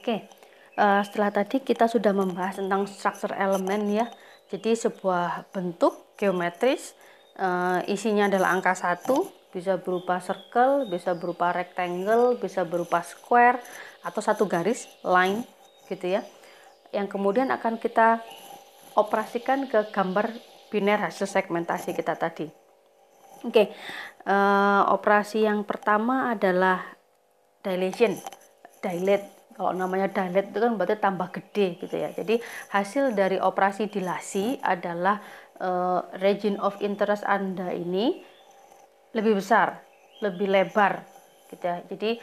Oke, setelah tadi kita sudah membahas tentang struktur elemen ya. Jadi sebuah bentuk geometris, isinya adalah angka 1, bisa berupa circle, bisa berupa rectangle, bisa berupa square, atau satu garis, line gitu ya. Yang kemudian akan kita operasikan ke gambar biner hasil segmentasi kita tadi. Oke, operasi yang pertama adalah dilation, dilate. Kalau namanya dilate itu kan berarti tambah gede gitu ya. Jadi hasil dari operasi dilasi adalah region of interest Anda ini lebih besar, lebih lebar gitu ya. Jadi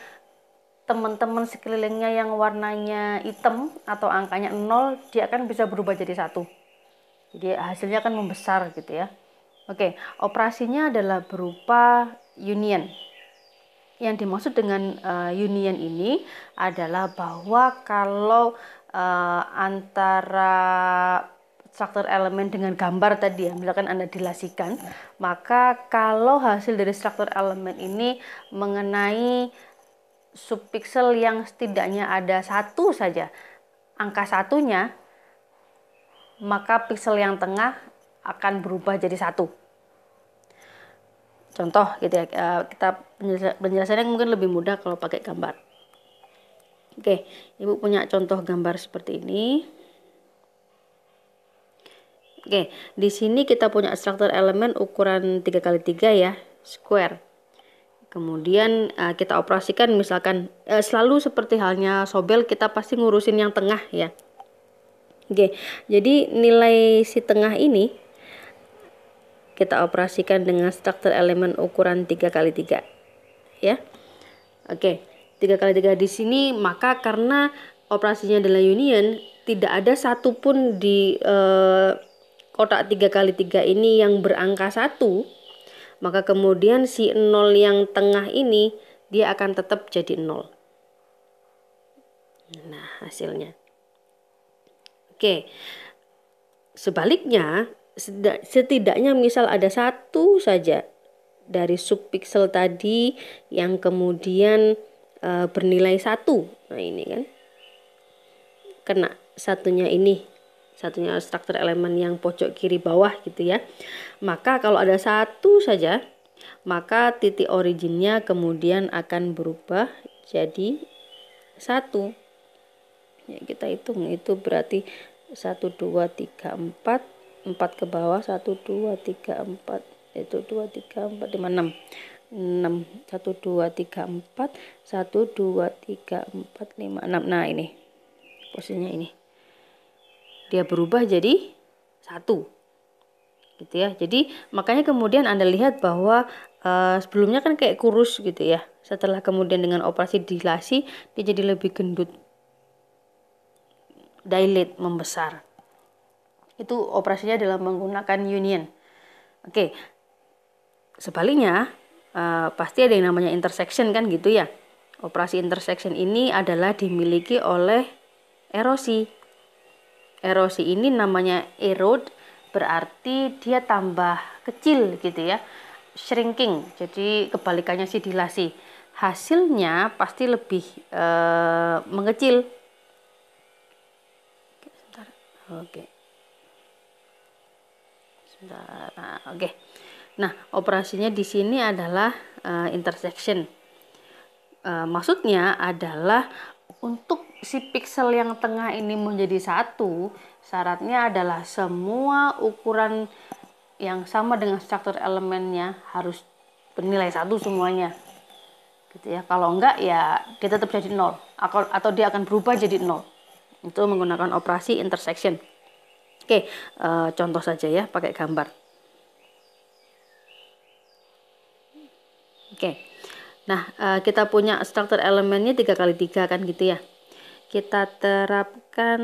teman-teman sekelilingnya yang warnanya hitam atau angkanya 0, dia akan bisa berubah jadi 1. Jadi hasilnya akan membesar gitu ya. Oke, operasinya adalah berupa union. Yang dimaksud dengan union ini adalah bahwa kalau antara struktur elemen dengan gambar tadi ya, misalkan Anda dilasikan, maka kalau hasil dari struktur elemen ini mengenai subpiksel yang setidaknya ada satu saja, angka satunya, maka piksel yang tengah akan berubah jadi 1. Contoh gitu ya, kita penjelasannya mungkin lebih mudah kalau pakai gambar. Oke, Ibu punya contoh gambar seperti ini. Oke, di sini kita punya struktur elemen ukuran 3x3 ya, square. Kemudian kita operasikan misalkan selalu seperti halnya sobel, kita pasti ngurusin yang tengah ya. Oke, jadi nilai si tengah ini kita operasikan dengan struktur elemen ukuran 3x3 ya. Oke, 3x3 di sini, maka karena operasinya adalah union, tidak ada satupun di kotak 3x3 ini yang berangka 1, maka kemudian si 0 yang tengah ini dia akan tetap jadi 0. Nah, hasilnya. Oke, sebaliknya setidaknya misal ada satu saja dari subpiksel tadi yang kemudian bernilai 1. Nah, ini kan kena satunya ini, satunya struktur elemen yang pojok kiri bawah gitu ya. Maka kalau ada satu saja, maka titik originnya kemudian akan berubah jadi 1. Ya, kita hitung itu berarti 1 2 3 4, 4 ke bawah, 1 2 3 4, itu 2 3 4 5 6. 6 1 2 3 4, 1 2 3 4 5 6. Nah, ini posisinya ini. Dia berubah jadi 1. Gitu ya. Jadi makanya kemudian Anda lihat bahwa sebelumnya kan kayak kurus gitu ya. Setelah kemudian dengan operasi dilasi, dia jadi lebih gendut. Dilate, membesar. Itu operasinya adalah menggunakan union. Oke. Sebaliknya pasti ada yang namanya intersection kan gitu ya. Operasi intersection ini adalah dimiliki oleh erosi. Erosi ini namanya erode, berarti dia tambah kecil gitu ya. Shrinking, jadi kebalikannya si dilasi. Hasilnya pasti lebih mengecil. Oke. Sebentar. Nah, oke. Nah, operasinya di sini adalah intersection. Maksudnya adalah untuk si piksel yang tengah ini menjadi 1, syaratnya adalah semua ukuran yang sama dengan struktur elemennya harus bernilai 1 semuanya. Gitu ya. Kalau enggak ya dia tetap jadi 0 atau dia akan berubah jadi 0. Itu menggunakan operasi intersection. Oke, contoh saja ya pakai gambar. Oke. Nah, kita punya struktur elemennya 3x3 kan gitu ya. Kita terapkan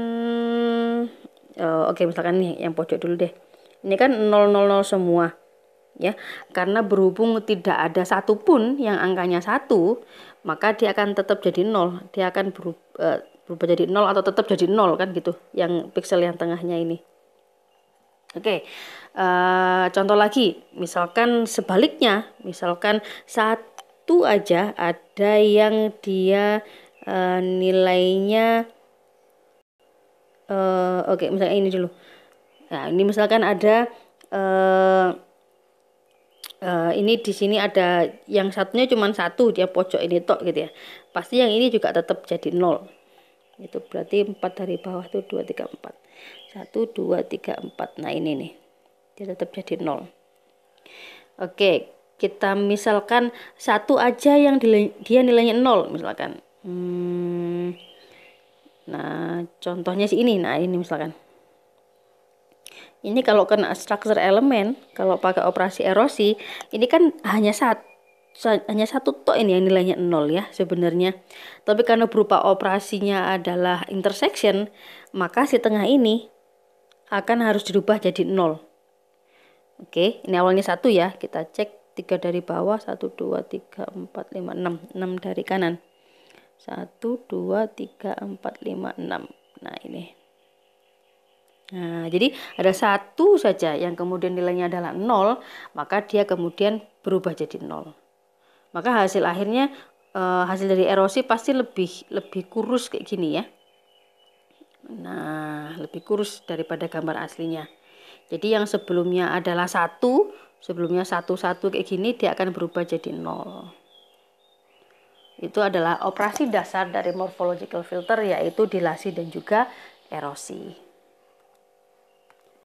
oke, misalkan nih yang pojok dulu deh. Ini kan 000 semua. Ya, karena berhubung tidak ada satupun yang angkanya 1, maka dia akan tetap jadi 0. Dia akan berubah jadi 0 atau tetap jadi 0 kan gitu, yang piksel yang tengahnya ini. Oke, contoh lagi, misalkan sebaliknya, misalkan satu aja ada yang dia nilainya oke, misalnya ini dulu. Nah, ini misalkan ada ini di sini ada yang satunya cuma satu, dia pojok ini tok gitu ya. Pasti yang ini juga tetap jadi 0. Itu berarti 4 dari bawah tuh 2 3 4. 1 2 3 4. Nah, ini nih. Dia tetap jadi 0. Oke, kita misalkan satu aja yang dia nilainya 0 misalkan. Nah, contohnya sih ini. Nah, ini misalkan. Ini kalau kena structure elemen, kalau pakai operasi erosi, ini kan hanya satu tok ini yang nilainya 0 ya sebenarnya. Tapi karena berupa operasinya adalah intersection, maka si tengah ini akan harus dirubah jadi 0. Oke, ini awalnya 1 ya. Kita cek 3 dari bawah, 1 2 3 4 5 6. 6 dari kanan. 1 2 3 4 5 6. Nah, ini. Nah, jadi ada satu saja yang kemudian nilainya adalah 0, maka dia kemudian berubah jadi 0. Maka hasil akhirnya hasil dari erosi pasti lebih kurus kayak gini ya. Nah, lebih kurus daripada gambar aslinya. Jadi yang sebelumnya adalah 1, sebelumnya 1 kayak gini, dia akan berubah jadi 0. Itu adalah operasi dasar dari morphological filter, yaitu dilasi dan juga erosi.